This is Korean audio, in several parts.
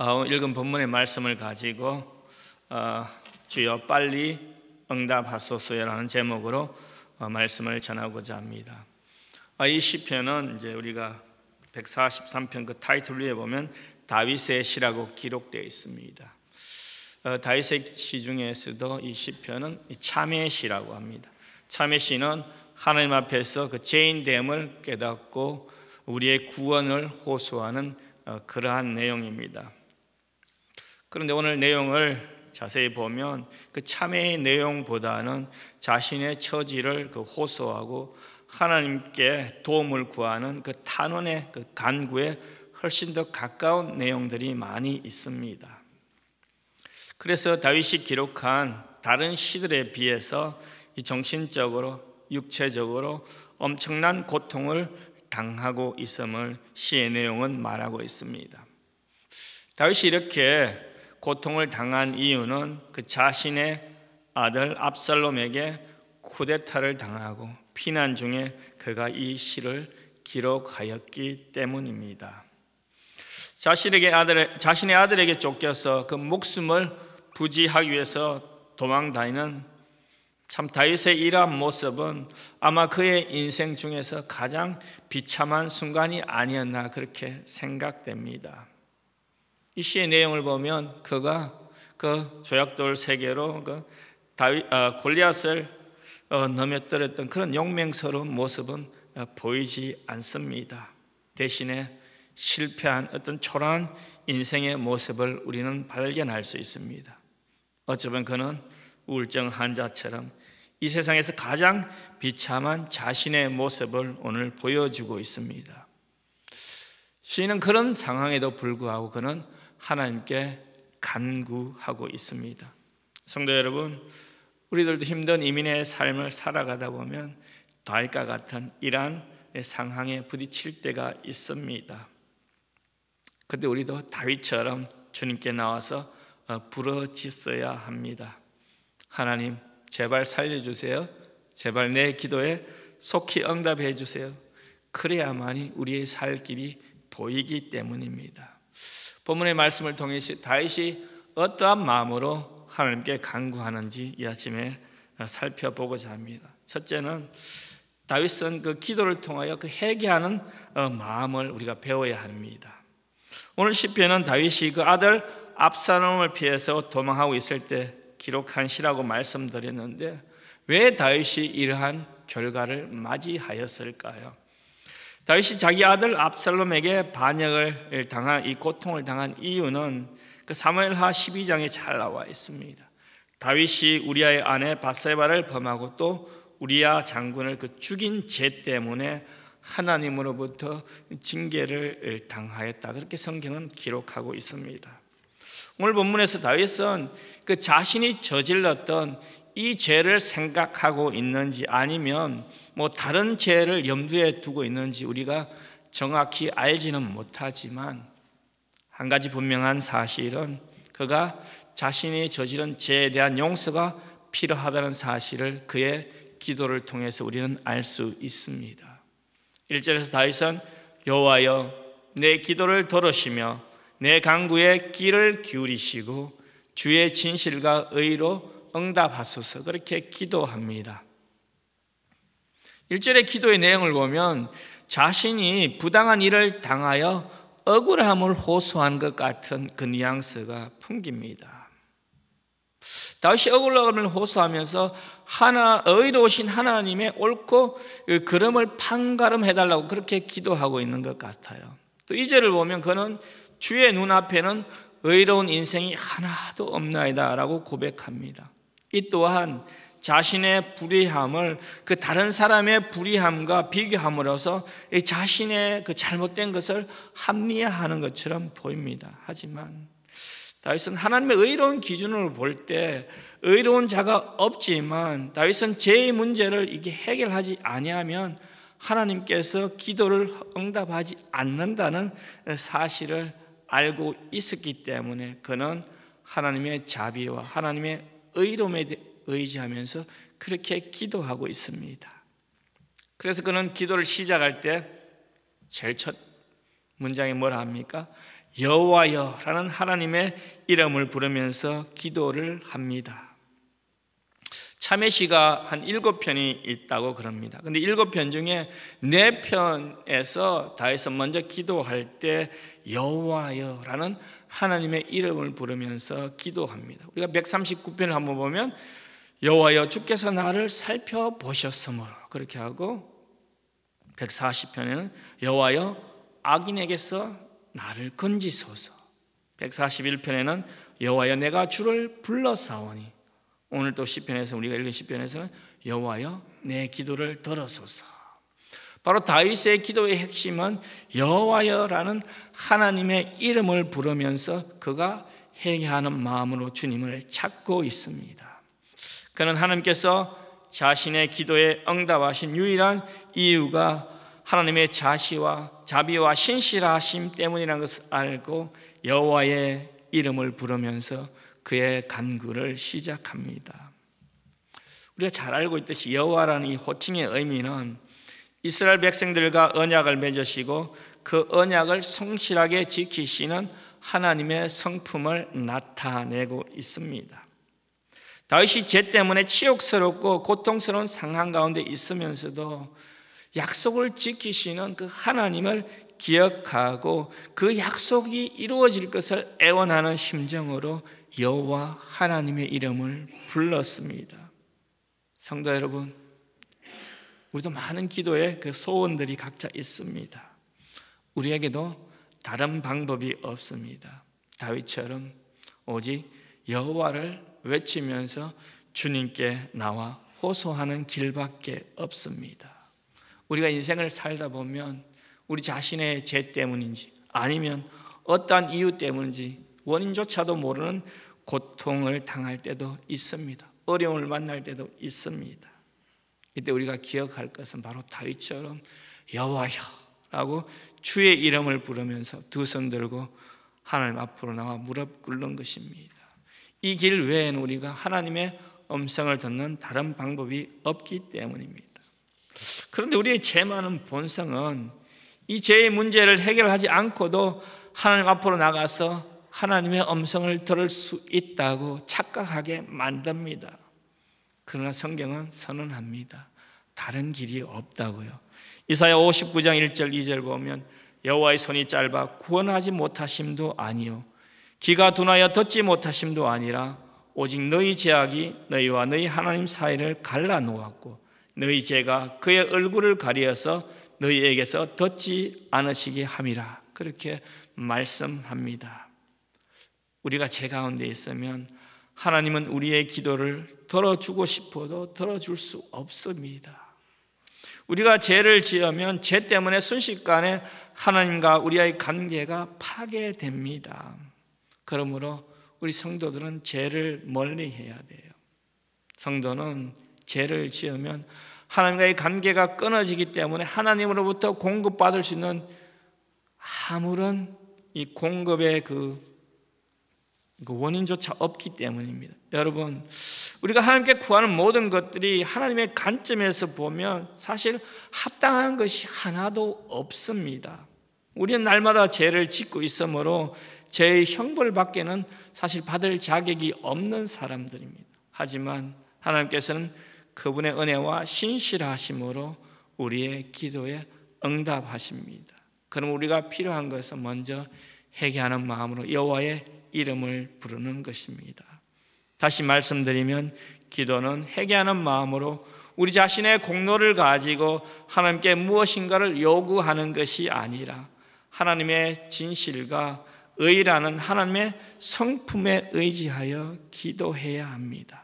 읽은 본문의 말씀을 가지고 주여 빨리 응답하소서라는 제목으로 말씀을 전하고자 합니다. 이 시편은 이제 우리가 143편 그 타이틀 위에 보면 다윗의 시라고 기록되어 있습니다. 다윗의 시 중에서도 이 시편은 참회의 시라고 합니다. 참회의 시는 하나님 앞에서 그 죄인됨을 깨닫고 우리의 구원을 호소하는 그러한 내용입니다. 그런데 오늘 내용을 자세히 보면 그 참회의 내용보다는 자신의 처지를 호소하고 하나님께 도움을 구하는 그 탄원의 그 간구에 훨씬 더 가까운 내용들이 많이 있습니다. 그래서 다윗이 기록한 다른 시들에 비해서 이 정신적으로 육체적으로 엄청난 고통을 당하고 있음을 시의 내용은 말하고 있습니다. 다윗이 이렇게 고통을 당한 이유는 그 자신의 아들 압살롬에게 쿠데타를 당하고 피난 중에 그가 이 시를 기록하였기 때문입니다. 자신의 아들에게 쫓겨서 그 목숨을 부지하기 위해서 도망다니는 참 다윗의 이러한 모습은 아마 그의 인생 중에서 가장 비참한 순간이 아니었나 그렇게 생각됩니다. 이 시의 내용을 보면 그가 그 조약돌 3개로 골리앗을 넘어뜨렸던 그런 용맹스러운 모습은 보이지 않습니다. 대신에 실패한 어떤 초라한 인생의 모습을 우리는 발견할 수 있습니다. 어쩌면 그는 우울증 환자처럼 이 세상에서 가장 비참한 자신의 모습을 오늘 보여주고 있습니다. 시인은 그런 상황에도 불구하고 그는 하나님께 간구하고 있습니다. 성도 여러분, 우리들도 힘든 이민의 삶을 살아가다 보면 다윗과 같은 이러한 상황에 부딪힐 때가 있습니다. 그런데 우리도 다윗처럼 주님께 나와서 부르짖어야 합니다. 하나님, 제발 살려주세요. 제발 내 기도에 속히 응답해 주세요. 그래야만이 우리의 살 길이 보이기 때문입니다. 본문의 말씀을 통해서 다윗이 어떠한 마음으로 하나님께 간구하는지 이 아침에 살펴보고자 합니다. 첫째는 다윗은 그 기도를 통하여 그 회개하는 마음을 우리가 배워야 합니다. 오늘 시편은 다윗이 그 아들 압살롬을 피해서 도망하고 있을 때 기록한 시라고 말씀드렸는데 왜 다윗이 이러한 결과를 맞이하였을까요? 다윗이 자기 아들 압살롬에게 반역을 당한 이 고통을 당한 이유는 그 사무엘하 12장에 잘 나와 있습니다. 다윗이 우리아의 아내 밧세바를 범하고 또 우리아 장군을 그 죽인 죄 때문에 하나님으로부터 징계를 당하였다. 그렇게 성경은 기록하고 있습니다. 오늘 본문에서 다윗은 그 자신이 저질렀던 이 죄를 생각하고 있는지 아니면 다른 죄를 염두에 두고 있는지 우리가 정확히 알지는 못하지만 한 가지 분명한 사실은 그가 자신이 저지른 죄에 대한 용서가 필요하다는 사실을 그의 기도를 통해서 우리는 알 수 있습니다. 1절에서 다윗은 여호와여 내 기도를 들으시며 내 간구에 귀를 기울이시고 주의 진실과 의로 응답하소서 그렇게 기도합니다. 1절의 기도의 내용을 보면 자신이 부당한 일을 당하여 억울함을 호소한 것 같은 그 뉘앙스가 풍깁니다. 다윗이 억울함을 호소하면서 의로우신 하나님의 옳고 그름을 판가름해달라고 그렇게 기도하고 있는 것 같아요. 또 2절을 보면 그는 주의 눈앞에는 의로운 인생이 하나도 없나이다 라고 고백합니다. 이 또한 자신의 불의함을 그 다른 사람의 불의함과 비교함으로써 자신의 그 잘못된 것을 합리화하는 것처럼 보입니다. 하지만 다윗은 하나님의 의로운 기준으로 볼 때 의로운 자가 없지만 다윗은 죄의 문제를 이게 해결하지 아니하면 하나님께서 기도를 응답하지 않는다는 사실을 알고 있었기 때문에 그는 하나님의 자비와 하나님의 의로움에 의지하면서 그렇게 기도하고 있습니다. 그래서 그는 기도를 시작할 때 제일 첫 문장에 뭐라 합니까? 여호와여라는 하나님의 이름을 부르면서 기도를 합니다. 참회시가 한 7편이 있다고 그럽니다. 근데 7편 중에 4편에서 다윗은 먼저 기도할 때 여호와여라는 하나님의 이름을 부르면서 기도합니다. 우리가 139편을 한번 보면 여호와여 주께서 나를 살펴보셨으므로 그렇게 하고, 140편에는 여호와여 악인에게서 나를 건지소서, 141편에는 여호와여 내가 주를 불러사오니, 오늘 또 시편에서 우리가 읽은 시편에서는 여호와여 내 기도를 들으소서. 바로 다윗의 기도의 핵심은 여호와여라는 하나님의 이름을 부르면서 그가 회개하는 마음으로 주님을 찾고 있습니다. 그는 하나님께서 자신의 기도에 응답하신 유일한 이유가 하나님의 자비와 신실하심 때문이라는 것을 알고 여호와의 이름을 부르면서 그의 간구를 시작합니다. 우리가 잘 알고 있듯이 여호와라는 이 호칭의 의미는 이스라엘 백성들과 언약을 맺으시고 그 언약을 성실하게 지키시는 하나님의 성품을 나타내고 있습니다. 다윗이 죄 때문에 치욕스럽고 고통스러운 상황 가운데 있으면서도 약속을 지키시는 그 하나님을 기억하고 그 약속이 이루어질 것을 애원하는 심정으로 여호와 하나님의 이름을 불렀습니다. 성도 여러분, 우리도 많은 기도에 그 소원들이 각자 있습니다. 우리에게도 다른 방법이 없습니다. 다윗처럼 오직 여호와를 외치면서 주님께 나와 호소하는 길밖에 없습니다. 우리가 인생을 살다 보면 우리 자신의 죄 때문인지 아니면 어떠한 이유 때문인지 원인조차도 모르는 고통을 당할 때도 있습니다. 어려움을 만날 때도 있습니다. 이때 우리가 기억할 것은 바로 다윗처럼 여호와여라고 주의 이름을 부르면서 두 손 들고 하나님 앞으로 나와 무릎 꿇는 것입니다. 이 길 외에는 우리가 하나님의 음성을 듣는 다른 방법이 없기 때문입니다. 그런데 우리의 죄 많은 본성은 이 죄의 문제를 해결하지 않고도 하나님 앞으로 나가서 하나님의 음성을 들을 수 있다고 착각하게 만듭니다. 그러나 성경은 선언합니다. 다른 길이 없다고요. 이사야 59장 1절 2절 보면 여호와의 손이 짧아 구원하지 못하심도 아니요 귀가 둔하여 듣지 못하심도 아니라 오직 너희 죄악이 너희와 너희 하나님 사이를 갈라놓았고 너희 죄가 그의 얼굴을 가리어서 너희에게서 듣지 않으시게 함이라. 그렇게 말씀합니다. 우리가 죄 가운데 있으면 하나님은 우리의 기도를 들어주고 싶어도 들어줄 수 없습니다. 우리가 죄를 지으면 죄 때문에 순식간에 하나님과 우리의 관계가 파괴됩니다. 그러므로 우리 성도들은 죄를 멀리해야 돼요. 성도는 죄를 지으면 하나님과의 관계가 끊어지기 때문에 하나님으로부터 공급받을 수 있는 아무런 이 공급의 그 원인조차 없기 때문입니다. 여러분, 우리가 하나님께 구하는 모든 것들이 하나님의 관점에서 보면 사실 합당한 것이 하나도 없습니다. 우리는 날마다 죄를 짓고 있으므로 죄의 형벌밖에는 사실 받을 자격이 없는 사람들입니다. 하지만 하나님께서는 그분의 은혜와 신실하심으로 우리의 기도에 응답하십니다. 그럼 우리가 필요한 것은 먼저 회개하는 마음으로 여호와의 이름을 부르는 것입니다. 다시 말씀드리면 기도는 회개하는 마음으로 우리 자신의 공로를 가지고 하나님께 무엇인가를 요구하는 것이 아니라 하나님의 진실과 의라는 하나님의 성품에 의지하여 기도해야 합니다.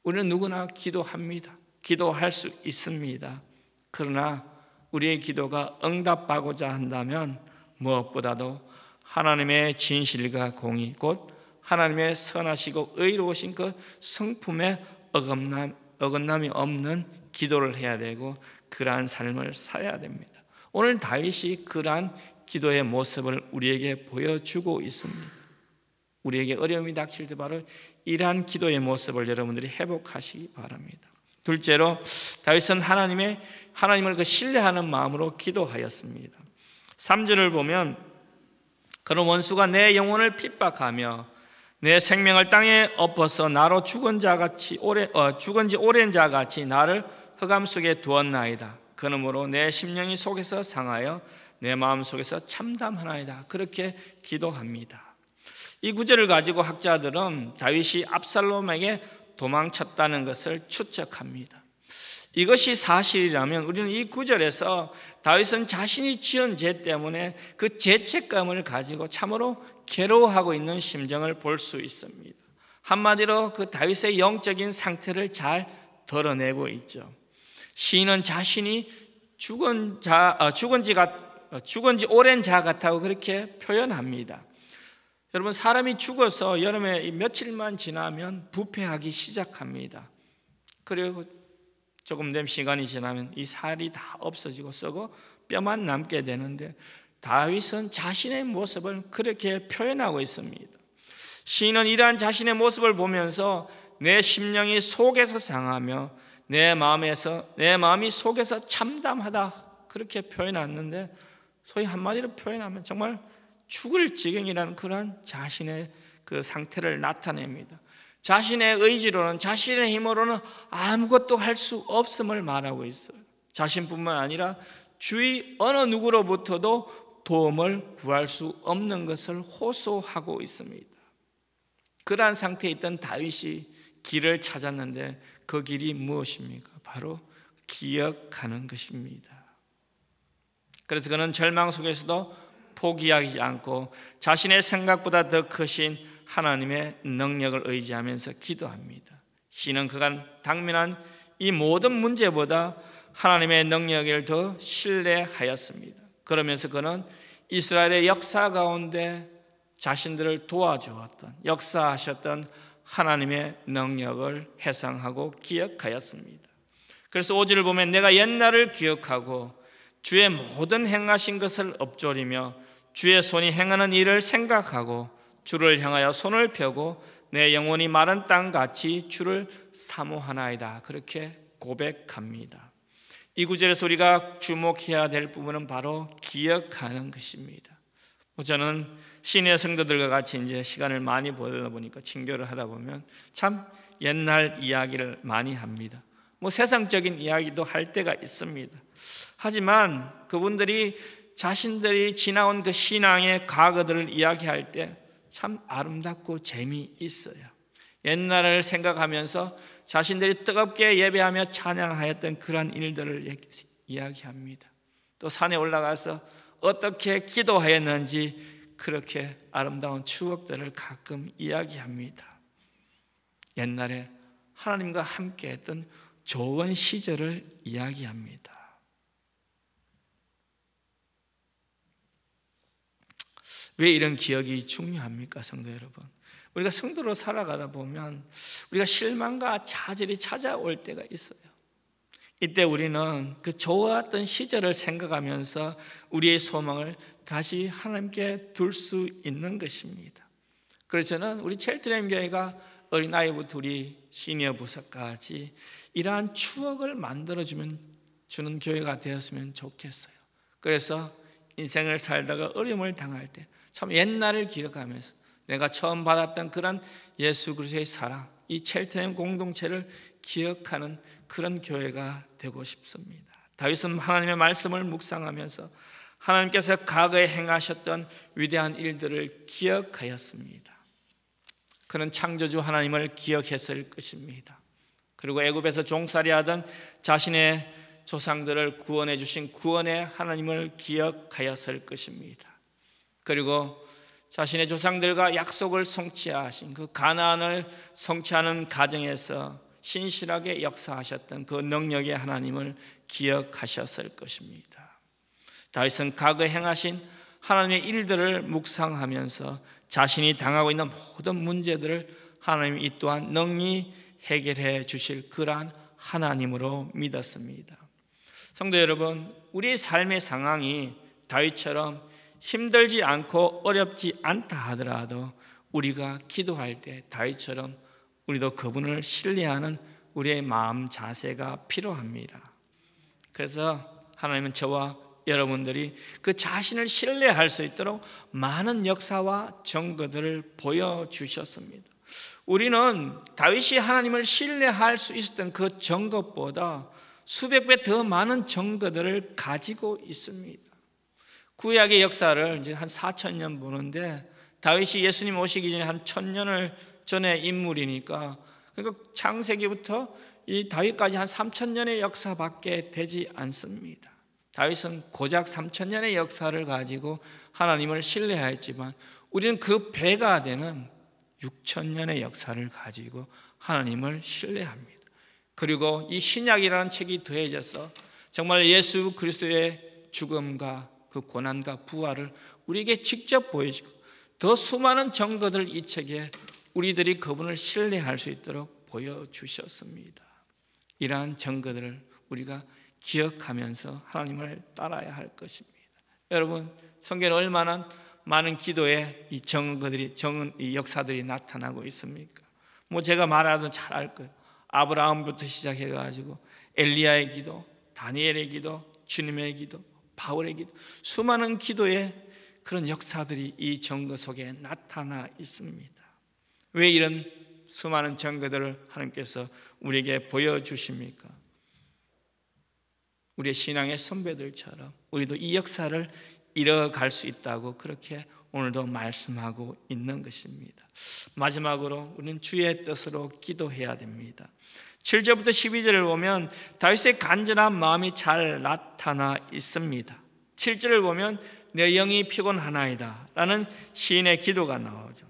우리는 누구나 기도합니다. 기도할 수 있습니다. 그러나 우리의 기도가 응답받고자 한다면 무엇보다도 하나님의 진실과 공의 곧 하나님의 선하시고 의로우신 그 성품에 어긋남이 없는 기도를 해야 되고 그러한 삶을 살아야 됩니다. 오늘 다윗이 그러한 기도의 모습을 우리에게 보여주고 있습니다. 우리에게 어려움이 닥칠 때 바로 이러한 기도의 모습을 여러분들이 회복하시기 바랍니다. 둘째로 다윗은 하나님을 신뢰하는 마음으로 기도하였습니다. 3절을 보면 그런 원수가 내 영혼을 핍박하며 내 생명을 땅에 엎어서 나로 죽은 지 오랜 자 같이 나를 흑암 속에 두었나이다. 그러므로 내 심령이 속에서 상하여 내 마음 속에서 참담하나이다. 그렇게 기도합니다. 이 구절을 가지고 학자들은 다윗이 압살롬에게 도망쳤다는 것을 추측합니다. 이것이 사실이라면 우리는 이 구절에서 다윗은 자신이 지은 죄 때문에 그 죄책감을 가지고 참으로 괴로워하고 있는 심정을 볼 수 있습니다. 한마디로 그 다윗의 영적인 상태를 잘 드러내고 있죠. 시인은 자신이 죽은 지 오랜 자 같다고 그렇게 표현합니다. 여러분, 사람이 죽어서 여름에 며칠만 지나면 부패하기 시작합니다. 그리고 조금 된 시간이 지나면 이 살이 다 없어지고 썩어 뼈만 남게 되는데 다윗은 자신의 모습을 그렇게 표현하고 있습니다. 시인은 이러한 자신의 모습을 보면서 내 심령이 속에서 상하며 내 마음이 속에서 참담하다 그렇게 표현했는데, 소위 한마디로 표현하면 정말 죽을 지경이라는 그런 자신의 그 상태를 나타냅니다. 자신의 의지로는, 자신의 힘으로는 아무것도 할 수 없음을 말하고 있어요. 자신뿐만 아니라 주위 어느 누구로부터도 도움을 구할 수 없는 것을 호소하고 있습니다. 그러한 상태에 있던 다윗이 길을 찾았는데 그 길이 무엇입니까? 바로 기억하는 것입니다. 그래서 그는 절망 속에서도 포기하지 않고 자신의 생각보다 더 크신 하나님의 능력을 의지하면서 기도합니다. 시인은 그간 당면한 이 모든 문제보다 하나님의 능력을 더 신뢰하였습니다. 그러면서 그는 이스라엘의 역사 가운데 자신들을 도와주었던, 역사하셨던 하나님의 능력을 회상하고 기억하였습니다. 그래서 5절을 보면 내가 옛날을 기억하고 주의 모든 행하신 것을 엎조리며 주의 손이 행하는 일을 생각하고 주를 향하여 손을 펴고 내 영혼이 마른 땅같이 주를 사모하나이다. 그렇게 고백합니다. 이 구절에서 우리가 주목해야 될 부분은 바로 기억하는 것입니다. 저는 시내 성도들과 같이 이제 시간을 많이 보다 보니까 친교를 하다 보면 참 옛날 이야기를 많이 합니다. 세상적인 이야기도 할 때가 있습니다. 하지만 그분들이 자신들이 지나온 그 신앙의 과거들을 이야기할 때 참 아름답고 재미있어요. 옛날을 생각하면서 자신들이 뜨겁게 예배하며 찬양하였던 그런 일들을 이야기합니다. 또 산에 올라가서 어떻게 기도하였는지 그렇게 아름다운 추억들을 가끔 이야기합니다. 옛날에 하나님과 함께했던 좋은 시절을 이야기합니다. 왜 이런 기억이 중요합니까, 성도 여러분? 우리가 성도로 살아가다 보면 우리가 실망과 좌절이 찾아올 때가 있어요. 이때 우리는 그 좋았던 시절을 생각하면서 우리의 소망을 다시 하나님께 둘 수 있는 것입니다. 그래서 저는 우리 첼트렘 교회가 어린아이부터 우리 시니어 부서까지 이러한 추억을 만들어주는 교회가 되었으면 좋겠어요. 그래서 인생을 살다가 어려움을 당할 때 참 옛날을 기억하면서 내가 처음 받았던 그런 예수 그리스도의 사랑, 이 첼트렘 공동체를 기억하는 그런 교회가 되고 싶습니다. 다윗은 하나님의 말씀을 묵상하면서 하나님께서 과거에 행하셨던 위대한 일들을 기억하였습니다. 그는 창조주 하나님을 기억했을 것입니다. 그리고 애굽에서 종살이하던 자신의 조상들을 구원해 주신 구원의 하나님을 기억하였을 것입니다. 그리고 자신의 조상들과 약속을 성취하신 그 가나안을 성취하는 과정에서 신실하게 역사하셨던 그 능력의 하나님을 기억하셨을 것입니다. 다윗은 과거에 행하신 하나님의 일들을 묵상하면서 자신이 당하고 있는 모든 문제들을 하나님이 이 또한 능히 해결해 주실 그러한 하나님으로 믿었습니다. 성도 여러분, 우리의 삶의 상황이 다윗처럼 힘들지 않고 어렵지 않다 하더라도 우리가 기도할 때 다윗처럼 우리도 그분을 신뢰하는 우리의 마음 자세가 필요합니다. 그래서 하나님은 저와 여러분들이 그 자신을 신뢰할 수 있도록 많은 역사와 증거들을 보여주셨습니다. 우리는 다윗이 하나님을 신뢰할 수 있었던 그 증거보다 수백 배 더 많은 증거들을 가지고 있습니다. 구약의 역사를 이제 한 4,000년 보는데 다윗이 예수님 오시기 전에 한 1,000년을 전의 인물이니까, 그러니까 창세기부터 이 다윗까지 한 3,000년의 역사밖에 되지 않습니다. 다윗은 고작 3,000년의 역사를 가지고 하나님을 신뢰하였지만 우리는 그 배가 되는 6,000년의 역사를 가지고 하나님을 신뢰합니다. 그리고 이 신약이라는 책이 더해져서 정말 예수 그리스도의 죽음과 그 고난과 부활을 우리에게 직접 보여주고 더 수많은 증거들 이 책에 우리들이 그분을 신뢰할 수 있도록 보여주셨습니다. 이러한 증거들을 우리가 기억하면서 하나님을 따라야 할 것입니다. 여러분, 성경에 얼마나 많은 기도의 이 증거들이, 이 역사들이 나타나고 있습니까? 뭐 제가 말하도 잘 알 거예요. 아브라함부터 시작해가지고 엘리야의 기도, 다니엘의 기도, 주님의 기도, 바울의 기도, 수많은 기도의 그런 역사들이 이 증거 속에 나타나 있습니다. 왜 이런 수많은 증거들을 하나님께서 우리에게 보여주십니까? 우리의 신앙의 선배들처럼 우리도 이 역사를 이뤄갈 수 있다고 그렇게 오늘도 말씀하고 있는 것입니다. 마지막으로 우리는 주의 뜻으로 기도해야 됩니다. 7절부터 12절을 보면 다윗의 간절한 마음이 잘 나타나 있습니다. 7절을 보면 내 영이 피곤하나이다 라는 시인의 기도가 나오죠.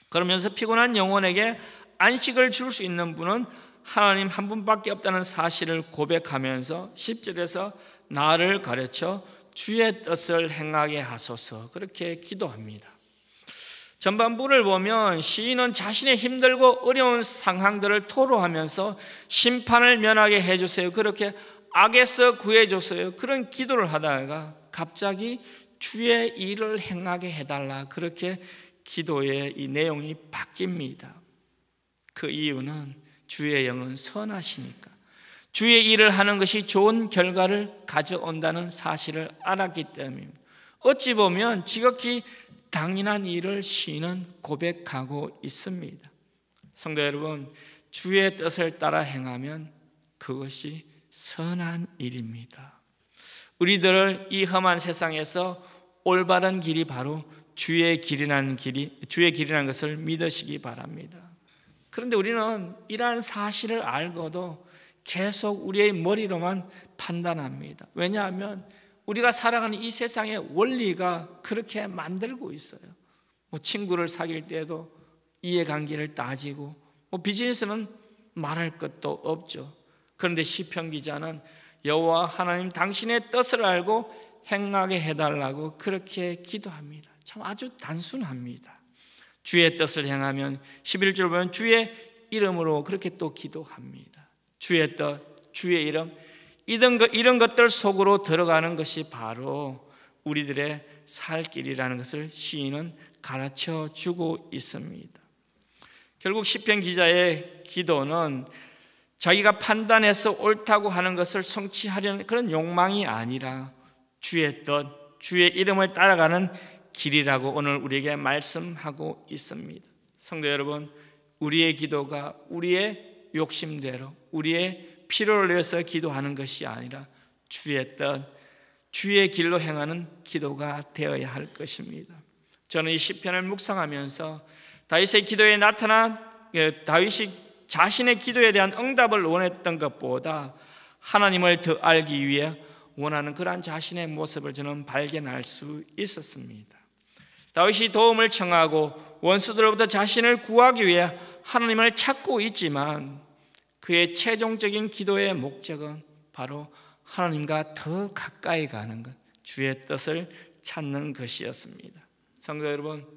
그러면서 피곤한 영혼에게 안식을 줄 수 있는 분은 하나님 한 분밖에 없다는 사실을 고백하면서 10절에서 나를 가르쳐 주의 뜻을 행하게 하소서 그렇게 기도합니다. 전반부를 보면 시인은 자신의 힘들고 어려운 상황들을 토로하면서 심판을 면하게 해주세요, 그렇게 악에서 구해주세요, 그런 기도를 하다가 갑자기 주의 일을 행하게 해달라 그렇게 기도의 이 내용이 바뀝니다. 그 이유는 주의 영은 선하시니까, 주의 일을 하는 것이 좋은 결과를 가져온다는 사실을 알았기 때문입니다. 어찌 보면 지극히 당연한 일을 시인은 고백하고 있습니다. 성도 여러분, 주의 뜻을 따라 행하면 그것이 선한 일입니다. 우리들을 이 험한 세상에서 올바른 길이 바로 주의 길이라는 것을 믿으시기 바랍니다. 그런데 우리는 이러한 사실을 알고도 계속 우리의 머리로만 판단합니다. 왜냐하면 우리가 살아가는 이 세상의 원리가 그렇게 만들고 있어요. 뭐 친구를 사귈 때도 이해관계를 따지고, 뭐 비즈니스는 말할 것도 없죠. 그런데 시편 기자는 여호와 하나님 당신의 뜻을 알고 행하게 해달라고 그렇게 기도합니다. 참 아주 단순합니다. 주의 뜻을 행하면 11절 보면 주의 이름으로 그렇게 또 기도합니다. 주의 뜻, 주의 이름, 이런 것들 속으로 들어가는 것이 바로 우리들의 살 길이라는 것을 시인은 가르쳐 주고 있습니다. 결국 시편 기자의 기도는 자기가 판단해서 옳다고 하는 것을 성취하려는 그런 욕망이 아니라 주의 뜻, 주의 이름을 따라가는 길이라고 오늘 우리에게 말씀하고 있습니다. 성도 여러분, 우리의 기도가 우리의 욕심대로 우리의 필요를 위해서 기도하는 것이 아니라 주의 뜻, 주의 길로 행하는 기도가 되어야 할 것입니다. 저는 이 시편을 묵상하면서 다윗의 기도에 나타난 다윗이 자신의 기도에 대한 응답을 원했던 것보다 하나님을 더 알기 위해 원하는 그러한 자신의 모습을 저는 발견할 수 있었습니다. 다윗이 도움을 청하고 원수들로부터 자신을 구하기 위해 하나님을 찾고 있지만 그의 최종적인 기도의 목적은 바로 하나님과 더 가까이 가는 것, 주의 뜻을 찾는 것이었습니다. 성도 여러분,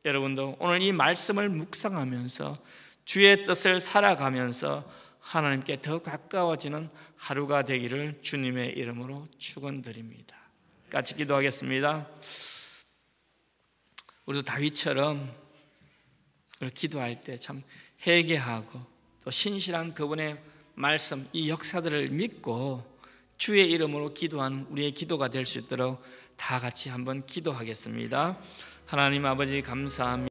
여러분도 오늘 이 말씀을 묵상하면서 주의 뜻을 살아가면서 하나님께 더 가까워지는 하루가 되기를 주님의 이름으로 축원드립니다. 같이 기도하겠습니다. 우리도 다윗처럼 기도할 때 참 회개하고 또 신실한 그분의 말씀, 이 역사들을 믿고 주의 이름으로 기도하는 우리의 기도가 될 수 있도록 다 같이 한번 기도하겠습니다. 하나님 아버지 감사합니다.